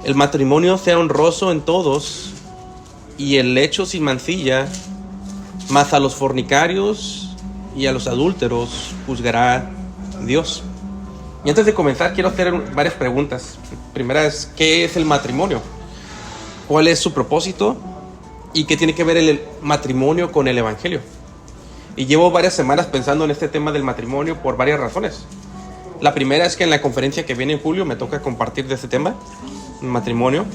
el matrimonio sea honroso en todos y el lecho sin mancilla, mas a los fornicarios y a los adúlteros juzgará Dios. Y antes de comenzar quiero hacer varias preguntas. Primera es, ¿qué es el matrimonio? ¿Cuál es su propósito? ¿Y qué tiene que ver el matrimonio con el evangelio? Y llevo varias semanas pensando en este tema del matrimonio por varias razones. La primera es que en la conferencia que viene en julio me toca compartir de este tema, matrimonio.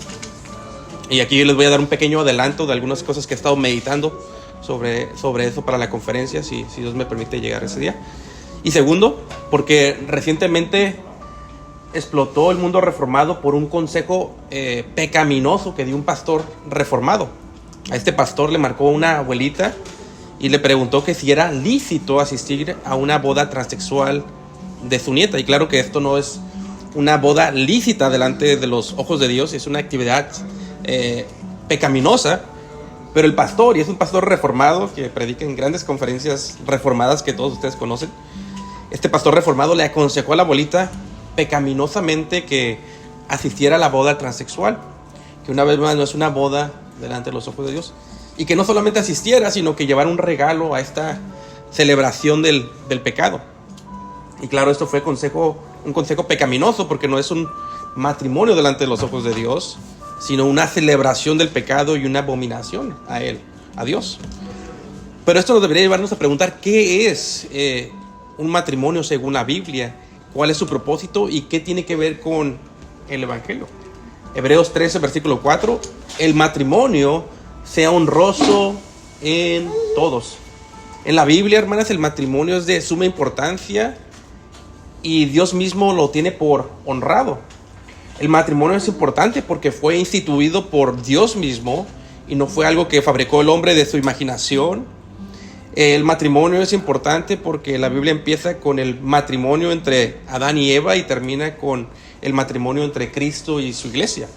Y aquí les voy a dar un pequeño adelanto de algunas cosas que he estado meditando sobre eso para la conferencia, si Dios me permite llegar ese día. Y segundo, porque recientemente explotó el mundo reformado por un consejo pecaminoso que dio un pastor reformado. A este pastor le marcó una abuelita y le preguntó que si era lícito asistir a una boda transexual de su nieta. Y claro que esto no es una boda lícita delante de los ojos de Dios, es una actividad pecaminosa. Pero el pastor, y es un pastor reformado que predica en grandes conferencias reformadas que todos ustedes conocen, este pastor reformado le aconsejó a la abuelita pecaminosamente que asistiera a la boda transexual, que una vez más no es una boda delante de los ojos de Dios, y que no solamente asistiera, sino que llevara un regalo a esta celebración del pecado. Y claro, esto fue un consejo pecaminoso, porque no es un matrimonio delante de los ojos de Dios, sino una celebración del pecado y una abominación a Él, a Dios. Pero esto nos debería llevarnos a preguntar qué es un matrimonio según la Biblia, cuál es su propósito y qué tiene que ver con el evangelio. Hebreos 13, versículo 4, el matrimonio sea honroso en todos. En la Biblia, hermanas, el matrimonio es de suma importancia y Dios mismo lo tiene por honrado. El matrimonio es importante porque fue instituido por Dios mismo y no fue algo que fabricó el hombre de su imaginación. El matrimonio es importante porque la Biblia empieza con el matrimonio entre Adán y Eva y termina con el matrimonio entre Cristo y su iglesia.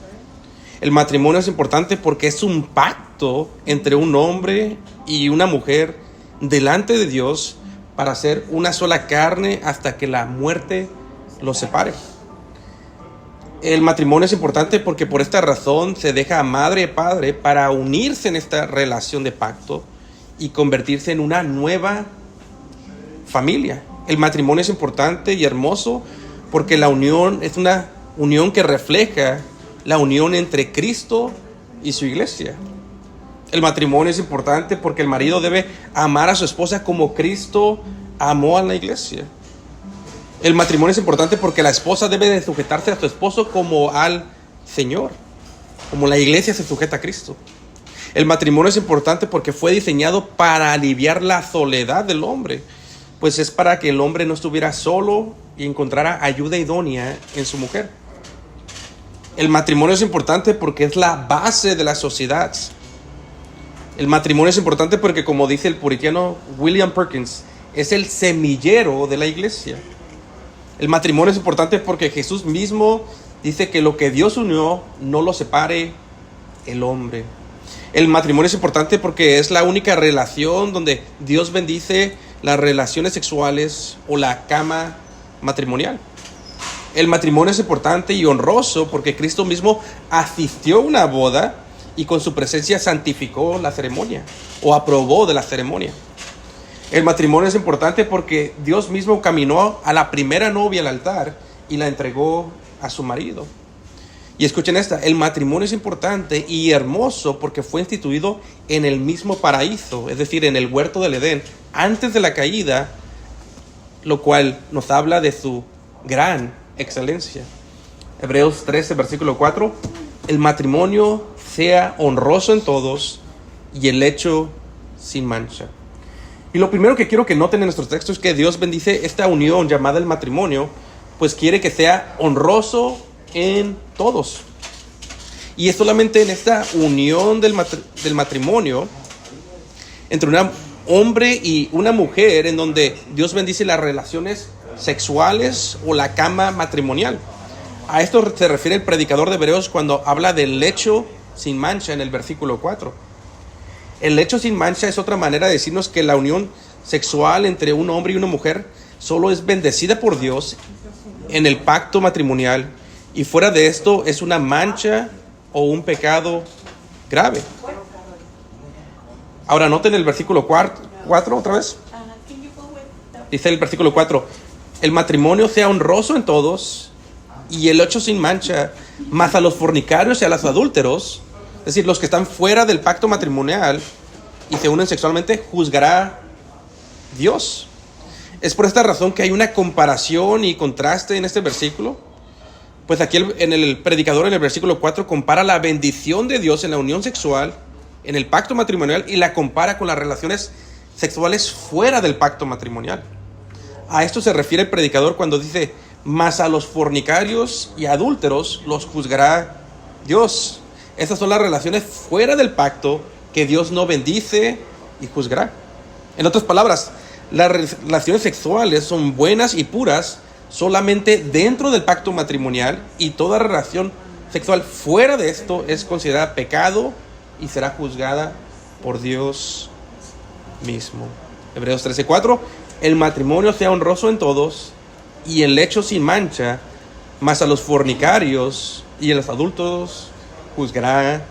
El matrimonio es importante porque es un pacto entre un hombre y una mujer delante de Dios para ser una sola carne hasta que la muerte los separe. El matrimonio es importante porque por esta razón se deja a madre y padre para unirse en esta relación de pacto y convertirse en una nueva familia. El matrimonio es importante y hermoso porque la unión es una unión que refleja la unión entre Cristo y su iglesia. El matrimonio es importante porque el marido debe amar a su esposa como Cristo amó a la iglesia. El matrimonio es importante porque la esposa debe de sujetarse a su esposo como al Señor, como la iglesia se sujeta a Cristo. El matrimonio es importante porque fue diseñado para aliviar la soledad del hombre, pues es para que el hombre no estuviera solo y encontrara ayuda idónea en su mujer. El matrimonio es importante porque es la base de la sociedad. El matrimonio es importante porque, como dice el puritano William Perkins, es el semillero de la iglesia. El matrimonio es importante porque Jesús mismo dice que lo que Dios unió no lo separe el hombre. El matrimonio es importante porque es la única relación donde Dios bendice las relaciones sexuales o la cama matrimonial. El matrimonio es importante y honroso porque Cristo mismo asistió a una boda y con su presencia santificó la ceremonia o aprobó de la ceremonia. El matrimonio es importante porque Dios mismo caminó a la primera novia al altar y la entregó a su marido. Y escuchen esta, el matrimonio es importante y hermoso porque fue instituido en el mismo paraíso, es decir, en el huerto del Edén, antes de la caída, lo cual nos habla de su gran excelencia. Hebreos 13, versículo 4, el matrimonio sea honroso en todos y el lecho sin mancha. Y lo primero que quiero que noten en nuestros textos es que Dios bendice esta unión llamada el matrimonio, pues quiere que sea honroso en todos. Y es solamente en esta unión del matrimonio entre un hombre y una mujer en donde Dios bendice las relaciones sexuales o la cama matrimonial. A esto se refiere el predicador de Hebreos cuando habla del lecho sin mancha en el versículo 4. El lecho sin mancha es otra manera de decirnos que la unión sexual entre un hombre y una mujer solo es bendecida por Dios en el pacto matrimonial y fuera de esto es una mancha o un pecado grave. Ahora noten el versículo 4 otra vez. Dice el versículo 4: el matrimonio sea honroso en todos y el hecho sin mancha, mas a los fornicarios y a los adúlteros, es decir, los que están fuera del pacto matrimonial y se unen sexualmente, juzgará Dios. Es por esta razón que hay una comparación y contraste en este versículo. Pues aquí el predicador en el versículo 4 compara la bendición de Dios en la unión sexual, en el pacto matrimonial, y la compara con las relaciones sexuales fuera del pacto matrimonial. A esto se refiere el predicador cuando dice: mas a los fornicarios y adúlteros los juzgará Dios. Estas son las relaciones fuera del pacto que Dios no bendice y juzgará. En otras palabras, las relaciones sexuales son buenas y puras solamente dentro del pacto matrimonial, y toda relación sexual fuera de esto es considerada pecado y será juzgada por Dios mismo. Hebreos 13:4: el matrimonio sea honroso en todos y el lecho sin mancha, mas a los fornicarios y a los adúlteros juzgará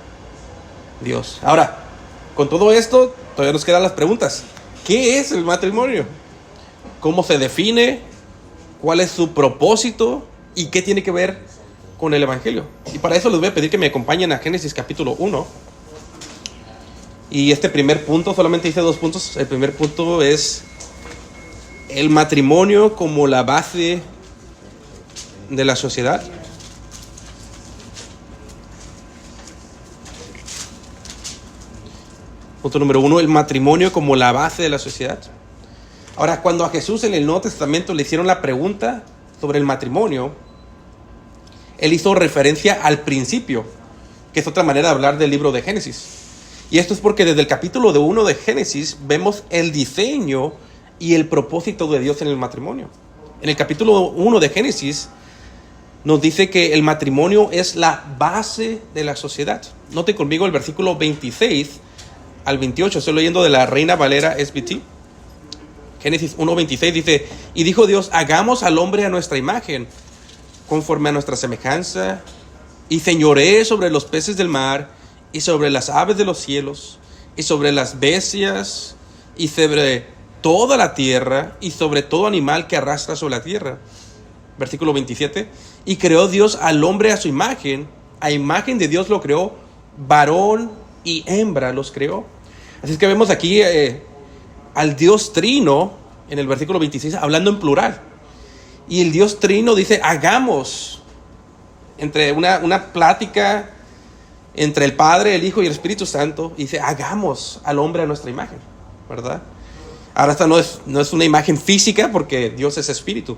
Dios. Ahora, con todo esto, todavía nos quedan las preguntas. ¿Qué es el matrimonio? ¿Cómo se define? ¿Cuál es su propósito? ¿Y qué tiene que ver con el Evangelio? Y para eso les voy a pedir que me acompañen a Génesis capítulo 1. Y este primer punto, solamente hice 2 puntos. El primer punto es el matrimonio como la base de la sociedad. Punto número 1, el matrimonio como la base de la sociedad. Ahora, cuando a Jesús en el Nuevo Testamento le hicieron la pregunta sobre el matrimonio, él hizo referencia al principio, que es otra manera de hablar del libro de Génesis. Y esto es porque desde el capítulo 1 de Génesis vemos el diseño y el propósito de Dios en el matrimonio. En el capítulo 1 de Génesis nos dice que el matrimonio es la base de la sociedad. Noten conmigo el versículo 26 al 28. Estoy leyendo de la Reina Valera SBT. Génesis 1:26 dice: y dijo Dios: hagamos al hombre a nuestra imagen, conforme a nuestra semejanza, y señoree sobre los peces del mar, y sobre las aves de los cielos, y sobre las bestias, y sobre toda la tierra, y sobre todo animal que arrastra sobre la tierra. Versículo 27: y creó Dios al hombre a su imagen de Dios lo creó, varón y hembra los creó. Así es que vemos aquí al Dios Trino en el versículo 26 hablando en plural. Y el Dios Trino dice: hagamos, entre una plática entre el Padre, el Hijo y el Espíritu Santo, y dice: hagamos al hombre a nuestra imagen, ¿verdad? Ahora esta no es una imagen física, porque Dios es espíritu,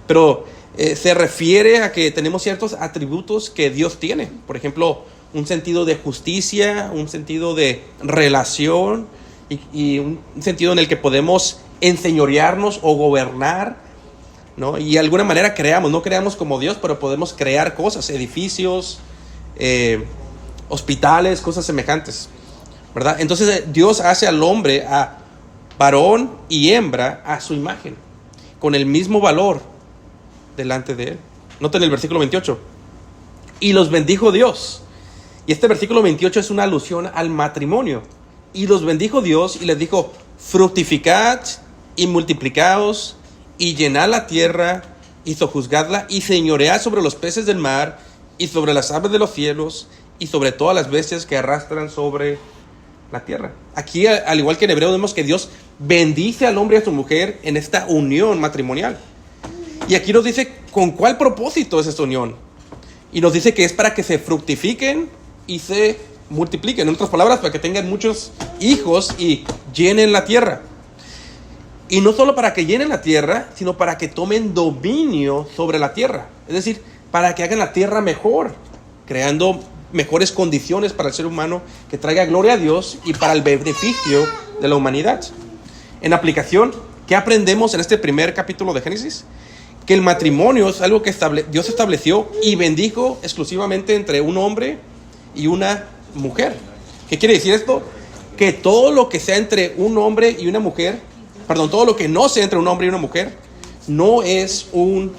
pero se refiere a que tenemos ciertos atributos que Dios tiene. Por ejemplo, un sentido de justicia, un sentido de relación, y un sentido en el que podemos enseñorearnos o gobernar, ¿no? Y de alguna manera no creamos como Dios, pero podemos crear cosas, edificios, hospitales, cosas semejantes, ¿verdad? Entonces Dios hace al hombre, a varón y hembra, a su imagen, con el mismo valor delante de él. Noten el versículo 28. Y los bendijo Dios. Y este versículo 28 es una alusión al matrimonio. Y los bendijo Dios y les dijo: fructificad y multiplicaos y llenad la tierra y sojuzgadla y señoread sobre los peces del mar y sobre las aves de los cielos y sobre todas las bestias que arrastran sobre la tierra. Aquí, al igual que en Hebreo, vemos que Dios bendice al hombre y a su mujer en esta unión matrimonial. Y aquí nos dice con cuál propósito es esta unión. Y nos dice que es para que se fructifiquen y se multipliquen. En otras palabras, para que tengan muchos hijos y llenen la tierra. Y no solo para que llenen la tierra, sino para que tomen dominio sobre la tierra. Es decir, para que hagan la tierra mejor, creando mejores condiciones para el ser humano, que traiga gloria a Dios y para el beneficio de la humanidad. En aplicación, ¿qué aprendemos en este primer capítulo de Génesis? Que el matrimonio es algo que Dios estableció y bendijo exclusivamente entre un hombre y una mujer. ¿Qué quiere decir esto? Que todo lo que sea entre un hombre y una mujer, todo lo que no sea entre un hombre y una mujer, no es un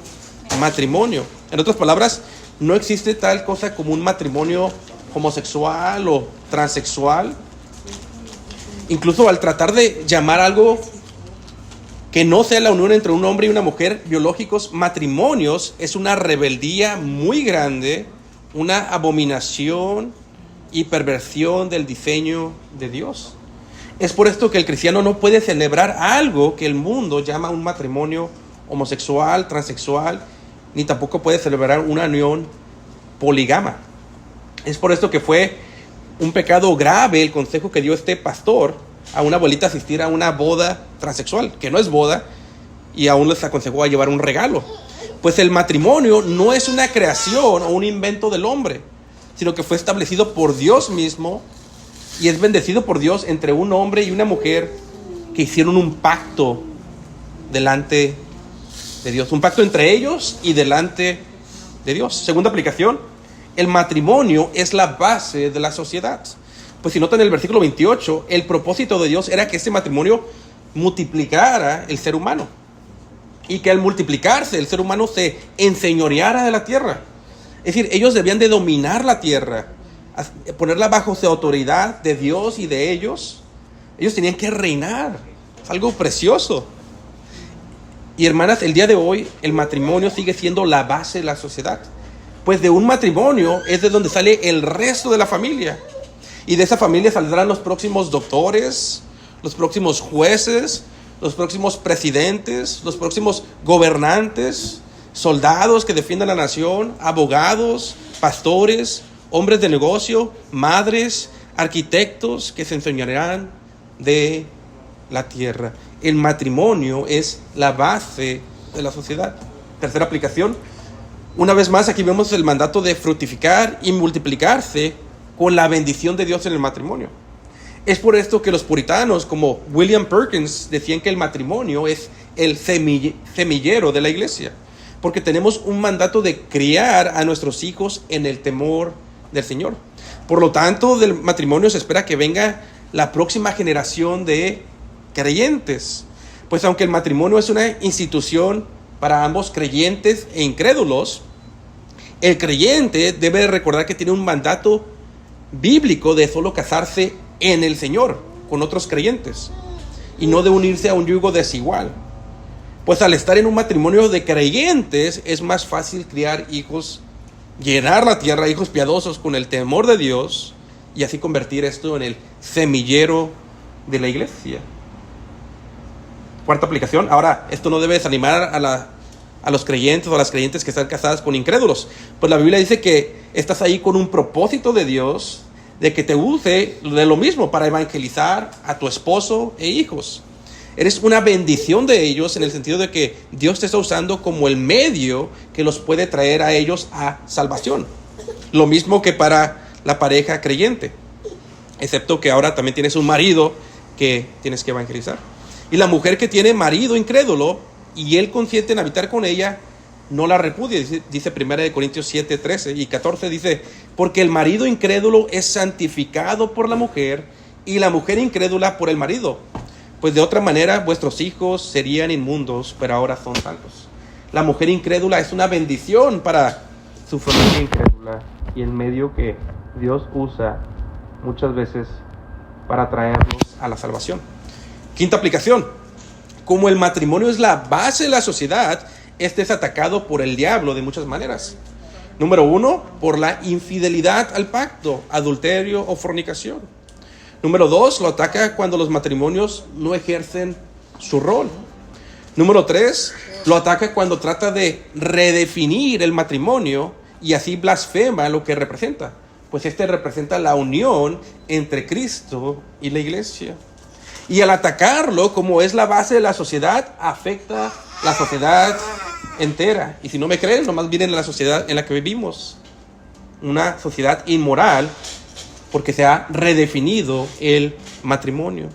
matrimonio. En otras palabras, no existe tal cosa como un matrimonio homosexual o transexual. Incluso al tratar de llamar algo que no sea la unión entre un hombre y una mujer biológicos matrimonios, es una rebeldía muy grande, una abominación y perversión del diseño de Dios. Es por esto que el cristiano no puede celebrar algo que el mundo llama un matrimonio homosexual, transexual, ni tampoco puede celebrar una unión polígama. Es por esto que fue un pecado grave el consejo que dio este pastor a una abuelita asistir a una boda transexual, que no es boda, y aún les aconsejó a llevar un regalo. Pues el matrimonio no es una creación o un invento del hombre, sino que fue establecido por Dios mismo y es bendecido por Dios entre un hombre y una mujer que hicieron un pacto delante de Dios, un pacto entre ellos y delante de Dios. Segunda aplicación, el matrimonio es la base de la sociedad. Pues si notan en el versículo 28, el propósito de Dios era que este matrimonio multiplicara el ser humano. Y que al multiplicarse el ser humano se enseñoreara de la tierra. Es decir, ellos debían de dominar la tierra, ponerla bajo su autoridad de Dios y de ellos. Ellos tenían que reinar. Es algo precioso. Y hermanas, el día de hoy el matrimonio sigue siendo la base de la sociedad. Pues de un matrimonio es de donde sale el resto de la familia. Y de esa familia saldrán los próximos doctores, los próximos jueces, los próximos presidentes, los próximos gobernantes, soldados que defiendan la nación, abogados, pastores, hombres de negocio, madres, arquitectos que se enseñarán de la tierra. El matrimonio es la base de la sociedad. Tercera aplicación. Una vez más, aquí vemos el mandato de fructificar y multiplicarse con la bendición de Dios en el matrimonio. Es por esto que los puritanos, como William Perkins, decían que el matrimonio es el semillero de la iglesia, porque tenemos un mandato de criar a nuestros hijos en el temor del Señor. Por lo tanto, del matrimonio se espera que venga la próxima generación de creyentes. Pues aunque el matrimonio es una institución para ambos creyentes e incrédulos, el creyente debe recordar que tiene un mandato bíblico de solo casarse en el Señor con otros creyentes y no de unirse a un yugo desigual. Pues al estar en un matrimonio de creyentes es más fácil criar hijos, llenar la tierra, hijos piadosos con el temor de Dios y así convertir esto en el semillero de la iglesia. Cuarta aplicación. Ahora, esto no debe desanimar a los creyentes o a las creyentes que están casadas con incrédulos. Pues la Biblia dice que estás ahí con un propósito de Dios, de que te use de lo mismo para evangelizar a tu esposo e hijos. Eres una bendición de ellos en el sentido de que Dios te está usando como el medio que los puede traer a ellos a salvación. Lo mismo que para la pareja creyente, excepto que ahora también tienes un marido que tienes que evangelizar. Y la mujer que tiene marido incrédulo y él consiente en habitar con ella, no la repudia. Dice 1 Corintios 7, 13 y 14, dice: porque el marido incrédulo es santificado por la mujer y la mujer incrédula por el marido. Pues de otra manera vuestros hijos serían inmundos, pero ahora son santos. La mujer incrédula es una bendición para su familia incrédula y el medio que Dios usa muchas veces para traerlos a la salvación. Quinta aplicación. Como el matrimonio es la base de la sociedad, este es atacado por el diablo de muchas maneras. Número 1, por la infidelidad al pacto, adulterio o fornicación. Número 2, lo ataca cuando los matrimonios no ejercen su rol. Número 3, lo ataca cuando trata de redefinir el matrimonio y así blasfema lo que representa. Pues este representa la unión entre Cristo y la iglesia. Y al atacarlo, como es la base de la sociedad, afecta la sociedad entera. Y si no me creen, nomás miren la sociedad en la que vivimos. Una sociedad inmoral, porque se ha redefinido el matrimonio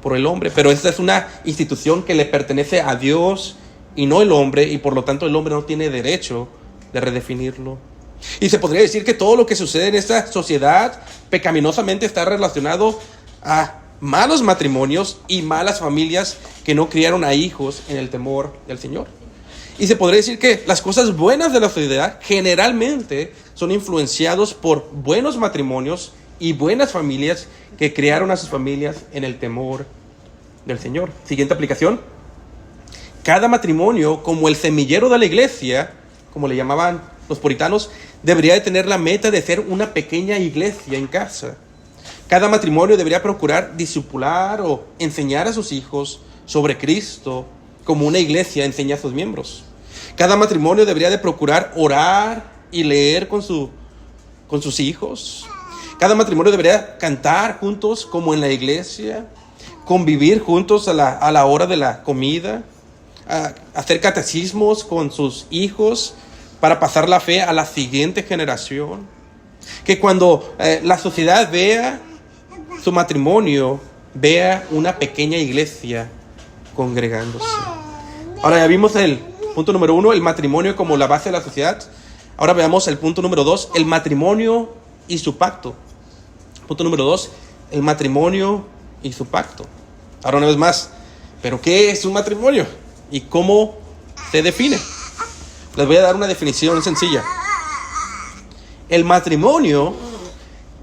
por el hombre. Pero esta es una institución que le pertenece a Dios y no el hombre, y por lo tanto el hombre no tiene derecho de redefinirlo. Y se podría decir que todo lo que sucede en esta sociedad pecaminosamente está relacionado a malos matrimonios y malas familias que no criaron a hijos en el temor del Señor. Y se podría decir que las cosas buenas de la sociedad generalmente son influenciados por buenos matrimonios y buenas familias que crearon a sus familias en el temor del Señor. Siguiente aplicación. Cada matrimonio, como el semillero de la iglesia, como le llamaban los puritanos, debería de tener la meta de ser una pequeña iglesia en casa. Cada matrimonio debería procurar discipular o enseñar a sus hijos sobre Cristo, como una iglesia enseña a sus miembros. Cada matrimonio debería de procurar orar y leer con sus hijos. Cada matrimonio debería cantar juntos como en la iglesia, convivir juntos a la hora de la comida, hacer catecismos con sus hijos para pasar la fe a la siguiente generación. Que cuando la sociedad vea su matrimonio, vea una pequeña iglesia congregándose. Ahora ya vimos el punto número 1, el matrimonio como la base de la sociedad. Ahora veamos el punto número 2, el matrimonio y su pacto. Punto número 2, el matrimonio y su pacto. Ahora una vez más, ¿pero qué es un matrimonio? ¿Y cómo se define? Les voy a dar una definición sencilla. El matrimonio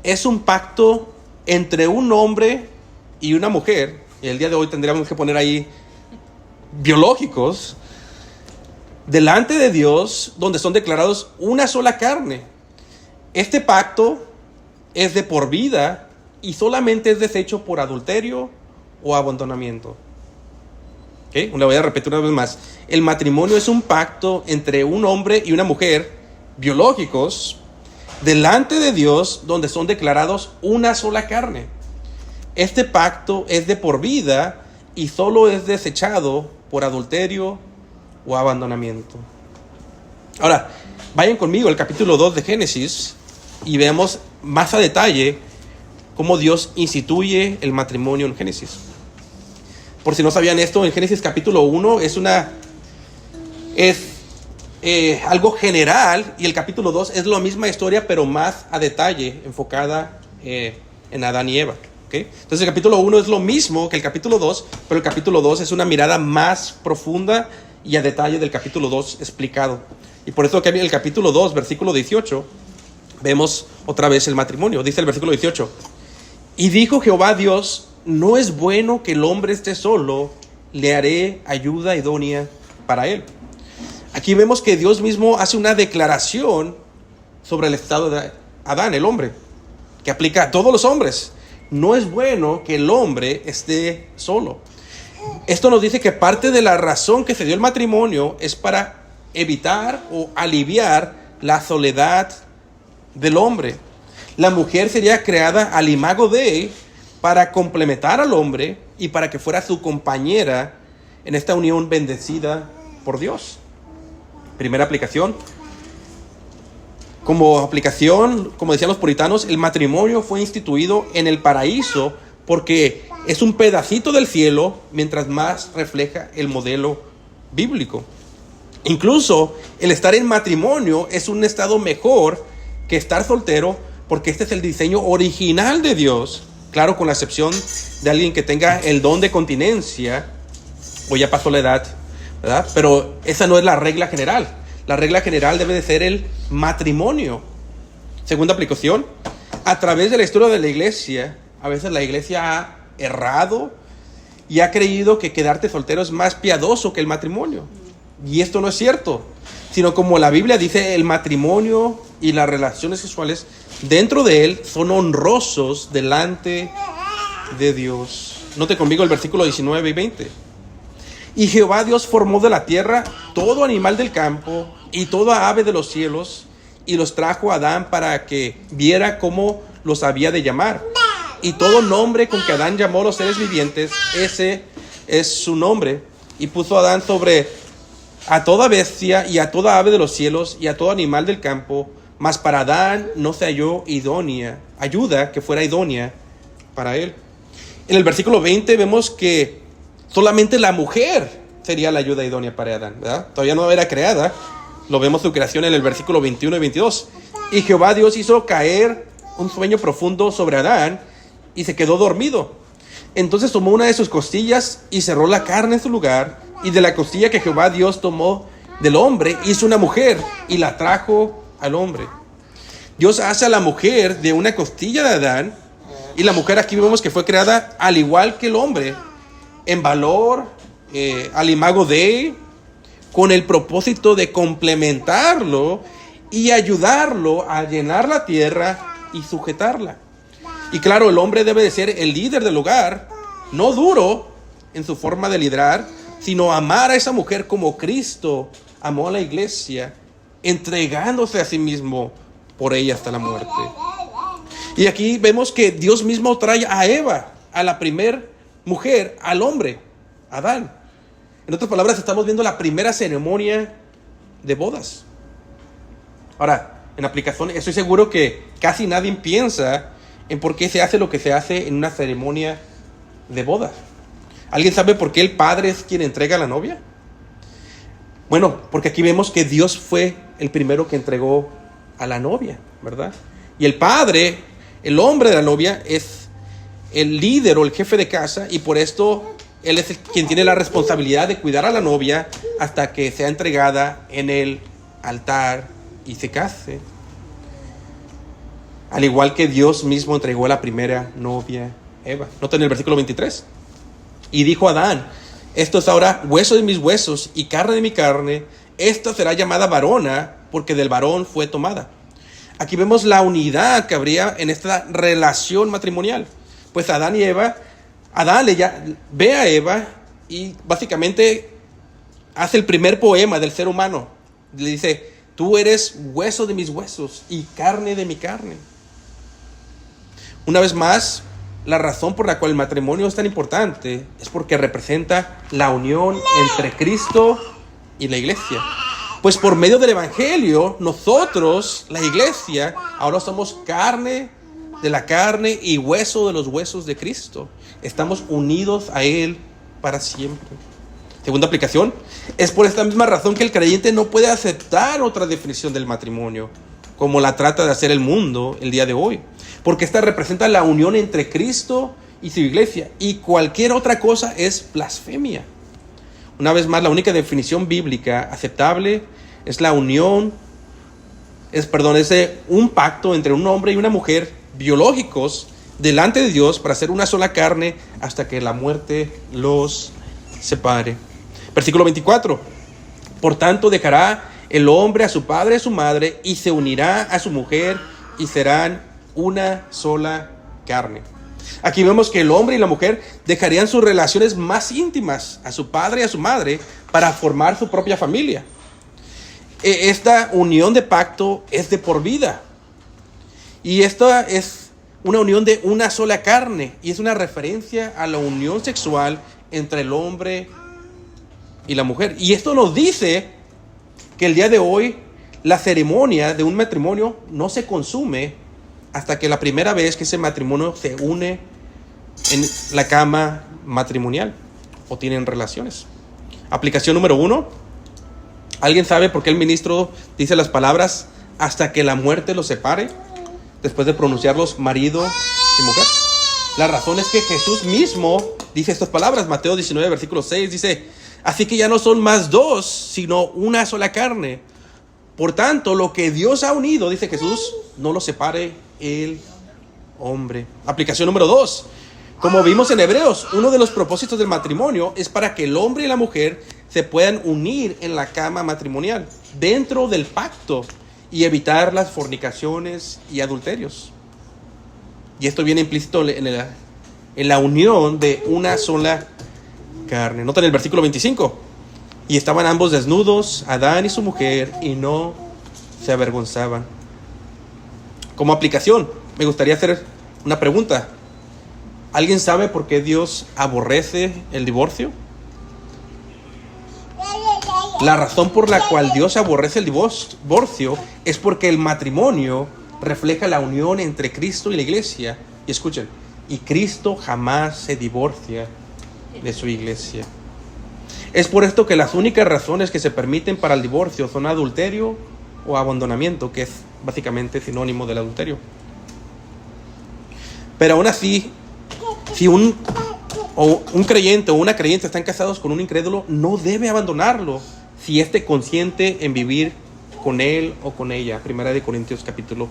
es un pacto entre un hombre y una mujer, y el día de hoy tendríamos que poner ahí biológicos, delante de Dios, donde son declarados una sola carne. Este pacto es de por vida y solamente es deshecho por adulterio o abandonamiento. ¿Okay? Le voy a repetir una vez más. El matrimonio es un pacto entre un hombre y una mujer biológicos delante de Dios, donde son declarados una sola carne. Este pacto es de por vida y solo es desechado por adulterio o abandonamiento. Ahora, vayan conmigo al capítulo 2 de Génesis y veamos más a detalle cómo Dios instituye el matrimonio en Génesis. Por si no sabían esto, en Génesis capítulo 1 es algo general, y el capítulo 2 es la misma historia pero más a detalle, enfocada en Adán y Eva. ¿Okay? Entonces el capítulo 1 es lo mismo que el capítulo 2, pero el capítulo 2 es una mirada más profunda y a detalle del capítulo 2 explicado. Y por eso que en el capítulo 2, versículo 18, vemos otra vez el matrimonio. Dice el versículo 18: y dijo Jehová Dios, no es bueno que el hombre esté solo, le haré ayuda idónea para él. Aquí vemos que Dios mismo hace una declaración sobre el estado de Adán, el hombre, que aplica a todos los hombres. No es bueno que el hombre esté solo. Esto nos dice que parte de la razón que se dio el matrimonio es para evitar o aliviar la soledad del hombre. La mujer sería creada al imago Dei para complementar al hombre y para que fuera su compañera en esta unión bendecida por Dios. Primera aplicación. Como aplicación, como decían los puritanos, el matrimonio fue instituido en el paraíso porque es un pedacito del cielo, mientras más refleja el modelo bíblico. Incluso el estar en matrimonio es un estado mejor que estar soltero, porque este es el diseño original de Dios, claro, con la excepción de alguien que tenga el don de continencia o ya pasó la edad, ¿verdad? Pero esa no es la regla general. La regla general debe de ser el matrimonio. Segunda aplicación, a través de la historia de la iglesia, a veces la iglesia ha errado y ha creído que quedarte soltero es más piadoso que el matrimonio. Y esto no es cierto, sino como la Biblia dice, el matrimonio y las relaciones sexuales dentro de él son honrosos delante de Dios. Note conmigo el versículo 19 y 20. Y Jehová Dios formó de la tierra todo animal del campo y toda ave de los cielos, y los trajo a Adán para que viera cómo los había de llamar. Y todo nombre con que Adán llamó a los seres vivientes, ese es su nombre. Y puso a Adán sobre a toda bestia y a toda ave de los cielos y a todo animal del campo, mas para Adán no se halló ayuda que fuera idónea para él. En el versículo 20 vemos que solamente la mujer sería la ayuda idónea para Adán, ¿verdad? Todavía no era creada. Lo vemos su creación en el versículo 21 y 22. Y Jehová Dios hizo caer un sueño profundo sobre Adán y se quedó dormido. Entonces tomó una de sus costillas y cerró la carne en su lugar. Y de la costilla que Jehová Dios tomó, del hombre hizo una mujer y la trajo al hombre. Dios hace a la mujer de una costilla de Adán, y la mujer aquí vemos que fue creada al igual que el hombre, en valor, al imago de, con el propósito de complementarlo y ayudarlo a llenar la tierra y sujetarla. Y claro, el hombre debe de ser el líder del hogar, no duro en su forma de liderar, sino amar a esa mujer como Cristo amó a la iglesia, entregándose a sí mismo por ella hasta la muerte. Y aquí vemos que Dios mismo trae a Eva, a la primer mujer, al hombre, Adán. En otras palabras, estamos viendo la primera ceremonia de bodas. Ahora, en aplicación, estoy seguro que casi nadie piensa en por qué se hace lo que se hace en una ceremonia de bodas. ¿Alguien sabe por qué el padre es quien entrega a la novia? Bueno, porque aquí vemos que Dios fue el primero que entregó a la novia, ¿verdad? Y el padre, el hombre de la novia, es el líder o el jefe de casa, y por esto él es quien tiene la responsabilidad de cuidar a la novia hasta que sea entregada en el altar y se case. Al igual que Dios mismo entregó a la primera novia, Eva. Noten el versículo 23. Y dijo Adán: esto es ahora hueso de mis huesos y carne de mi carne. Esta será llamada varona, porque del varón fue tomada. Aquí vemos la unidad que habría en esta relación matrimonial. Pues Adán y Eva, Adán ve a Eva y básicamente hace el primer poema del ser humano. Le dice: tú eres hueso de mis huesos y carne de mi carne. Una vez más, la razón por la cual el matrimonio es tan importante es porque representa la unión entre Cristo y la iglesia. Pues por medio del evangelio, nosotros, la iglesia, ahora somos carne de la carne y hueso de los huesos de Cristo. Estamos unidos a Él para siempre. Segunda aplicación, es por esta misma razón que el creyente no puede aceptar otra definición del matrimonio, como la trata de hacer el mundo el día de hoy. Porque esta representa la unión entre Cristo y su iglesia, y cualquier otra cosa es blasfemia. Una vez más, la única definición bíblica aceptable es la unión, es un pacto entre un hombre y una mujer biológicos delante de Dios para ser una sola carne hasta que la muerte los separe. Versículo 24. Por tanto, dejará el hombre a su padre y a su madre y se unirá a su mujer y serán una sola carne. Aquí vemos que el hombre y la mujer dejarían sus relaciones más íntimas a su padre y a su madre para formar su propia familia. Esta unión de pacto es de por vida. Y esta es una unión de una sola carne. Y es una referencia a la unión sexual entre el hombre y la mujer. Y esto nos dice que el día de hoy la ceremonia de un matrimonio no se consume hasta que la primera vez que ese matrimonio se une en la cama matrimonial o tienen relaciones. Aplicación número 1. ¿Alguien sabe por qué el ministro dice las palabras hasta que la muerte los separe después de pronunciarlos marido y mujer? La razón es que Jesús mismo dice estas palabras. Mateo 19, versículo 6 dice: así que ya no son más dos, sino una sola carne. Por tanto, lo que Dios ha unido, dice Jesús, no lo separe el hombre. Aplicación número 2. Como vimos en Hebreos, uno de los propósitos del matrimonio es para que el hombre y la mujer se puedan unir en la cama matrimonial, dentro del pacto, y evitar las fornicaciones y adulterios. Y esto viene implícito en la unión de una sola carne. Noten el versículo 25. Y estaban ambos desnudos, Adán y su mujer, y no se avergonzaban. Como aplicación, me gustaría hacer una pregunta. ¿Alguien sabe por qué Dios aborrece el divorcio? La razón por la cual Dios aborrece el divorcio es porque el matrimonio refleja la unión entre Cristo y la iglesia. Y escuchen, y Cristo jamás se divorcia de su iglesia. Es por esto que las únicas razones que se permiten para el divorcio son adulterio o abandonamiento, que es básicamente sinónimo del adulterio. Pero aún así, si un creyente o una creyente están casados con un incrédulo, no debe abandonarlo si esté consciente en vivir con él o con ella. Primera de Corintios capítulo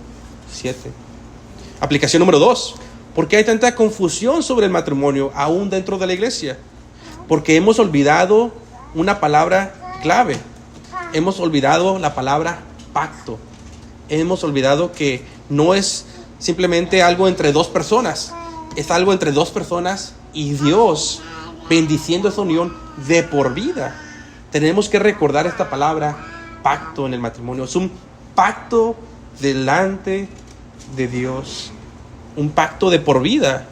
7. Aplicación número 2. ¿Por qué hay tanta confusión sobre el matrimonio aún dentro de la iglesia? Porque hemos olvidado una palabra clave. Hemos olvidado la palabra pacto. Hemos olvidado que no es simplemente algo entre dos personas. Es algo entre dos personas y Dios bendiciendo esa unión de por vida. Tenemos que recordar esta palabra pacto en el matrimonio. Es un pacto delante de Dios. Un pacto de por vida.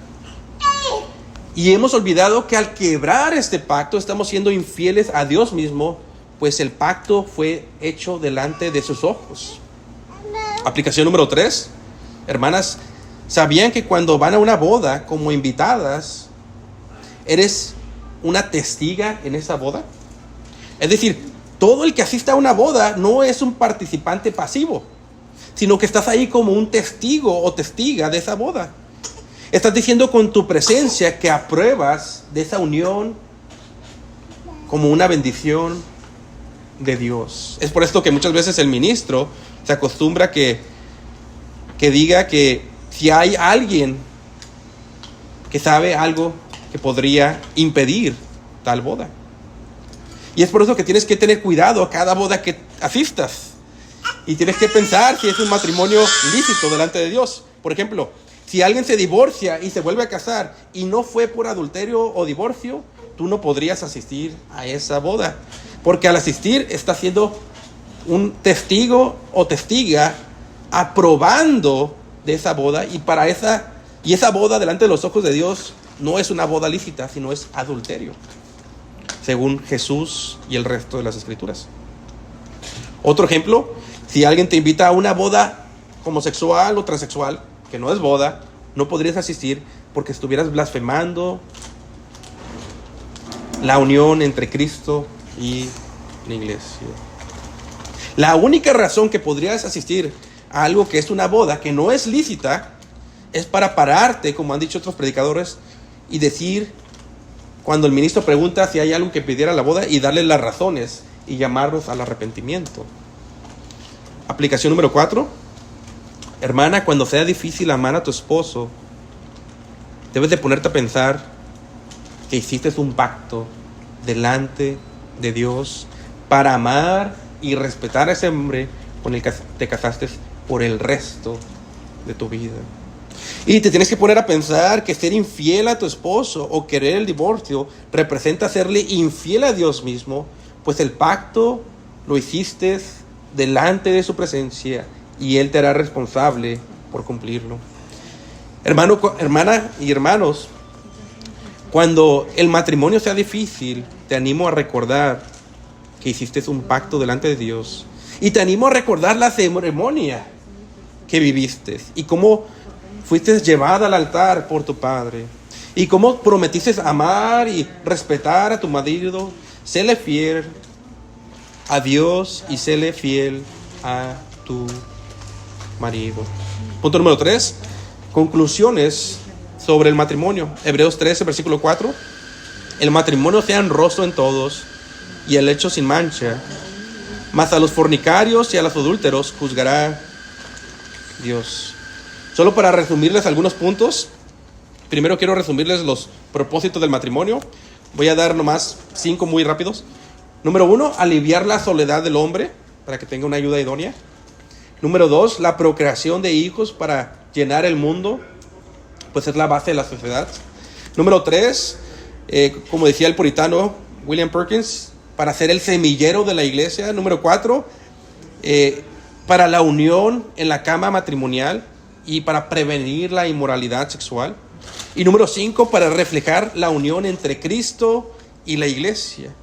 Y hemos olvidado que al quebrar este pacto estamos siendo infieles a Dios mismo, pues el pacto fue hecho delante de sus ojos. Aplicación número 3. Hermanas, ¿sabían que cuando van a una boda como invitadas, eres una testiga en esa boda? Es decir, todo el que asista a una boda no es un participante pasivo, sino que estás ahí como un testigo o testiga de esa boda. Estás diciendo con tu presencia que apruebas de esa unión como una bendición de Dios. Es por esto que muchas veces el ministro se acostumbra que diga que si hay alguien que sabe algo que podría impedir tal boda. Y es por eso que tienes que tener cuidado a cada boda que asistas. Y tienes que pensar si es un matrimonio lícito delante de Dios. Por ejemplo, si alguien se divorcia y se vuelve a casar y no fue por adulterio o divorcio, tú no podrías asistir a esa boda. Porque al asistir estás siendo un testigo o testiga aprobando de esa boda. Y esa boda delante de los ojos de Dios no es una boda lícita, sino es adulterio, según Jesús y el resto de las Escrituras. Otro ejemplo, si alguien te invita a una boda homosexual o transexual, que no es boda, no podrías asistir porque estuvieras blasfemando la unión entre Cristo y la iglesia. La única razón que podrías asistir a algo que es una boda, que no es lícita, es para pararte, como han dicho otros predicadores, y decir, cuando el ministro pregunta si hay algo que pidiera la boda, y darle las razones y llamarlos al arrepentimiento. Aplicación número 4. Hermana, cuando sea difícil amar a tu esposo, debes de ponerte a pensar que hiciste un pacto delante de Dios para amar y respetar a ese hombre con el que te casaste por el resto de tu vida. Y te tienes que poner a pensar que ser infiel a tu esposo o querer el divorcio representa serle infiel a Dios mismo, pues el pacto lo hiciste delante de su presencia y Él te hará responsable por cumplirlo. Hermano, hermana y hermanos, cuando el matrimonio sea difícil, te animo a recordar que hiciste un pacto delante de Dios. Y te animo a recordar la ceremonia que viviste y cómo fuiste llevada al altar por tu padre. Y cómo prometiste amar y respetar a tu marido, séle fiel a Dios y séle fiel a tu marido. Punto número 3. Conclusiones sobre el matrimonio. Hebreos 13, versículo 4. El matrimonio sea honroso en todos y el hecho sin mancha, mas a los fornicarios y a los adúlteros juzgará Dios. Solo para resumirles algunos puntos. Primero quiero resumirles los propósitos del matrimonio. Voy a dar nomás 5 muy rápidos. Número 1, aliviar la soledad del hombre para que tenga una ayuda idónea. Número 2, la procreación de hijos para llenar el mundo, pues es la base de la sociedad. Número 3, como decía el puritano William Perkins, para ser el semillero de la iglesia. Número 4, para la unión en la cama matrimonial y para prevenir la inmoralidad sexual. Y número 5, para reflejar la unión entre Cristo y la iglesia.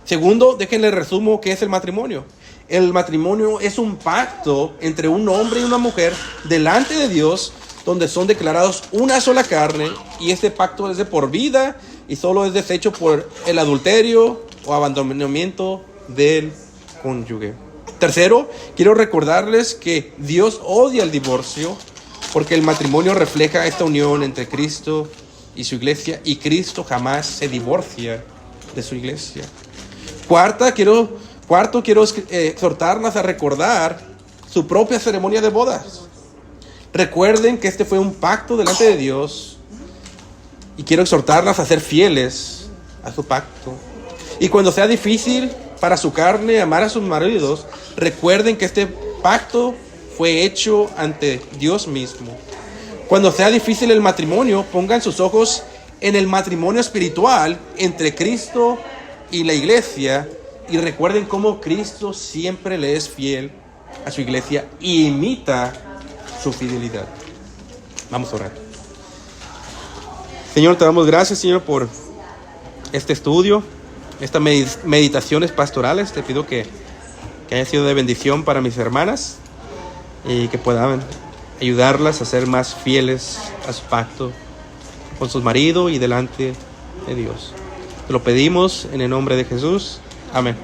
Segundo, déjenle resumo qué es el matrimonio. El matrimonio es un pacto entre un hombre y una mujer delante de Dios, donde son declarados una sola carne, y este pacto es de por vida y solo es deshecho por el adulterio o abandonamiento del cónyuge. Tercero, quiero recordarles que Dios odia el divorcio porque el matrimonio refleja esta unión entre Cristo y su iglesia, y Cristo jamás se divorcia de su iglesia. Cuarto, quiero exhortarlas a recordar su propia ceremonia de bodas. Recuerden que este fue un pacto delante de Dios y quiero exhortarlas a ser fieles a su pacto. Y cuando sea difícil para su carne amar a sus maridos, recuerden que este pacto fue hecho ante Dios mismo. Cuando sea difícil el matrimonio, pongan sus ojos en el matrimonio espiritual entre Cristo y la iglesia y recuerden cómo Cristo siempre le es fiel a su iglesia y imita su fidelidad. Vamos a orar. Señor, te damos gracias, Señor, por este estudio, estas meditaciones pastorales. Te pido que haya sido de bendición para mis hermanas y que puedan ayudarlas a ser más fieles a su pacto con su marido y delante de Dios. Te lo pedimos en el nombre de Jesús. Amén.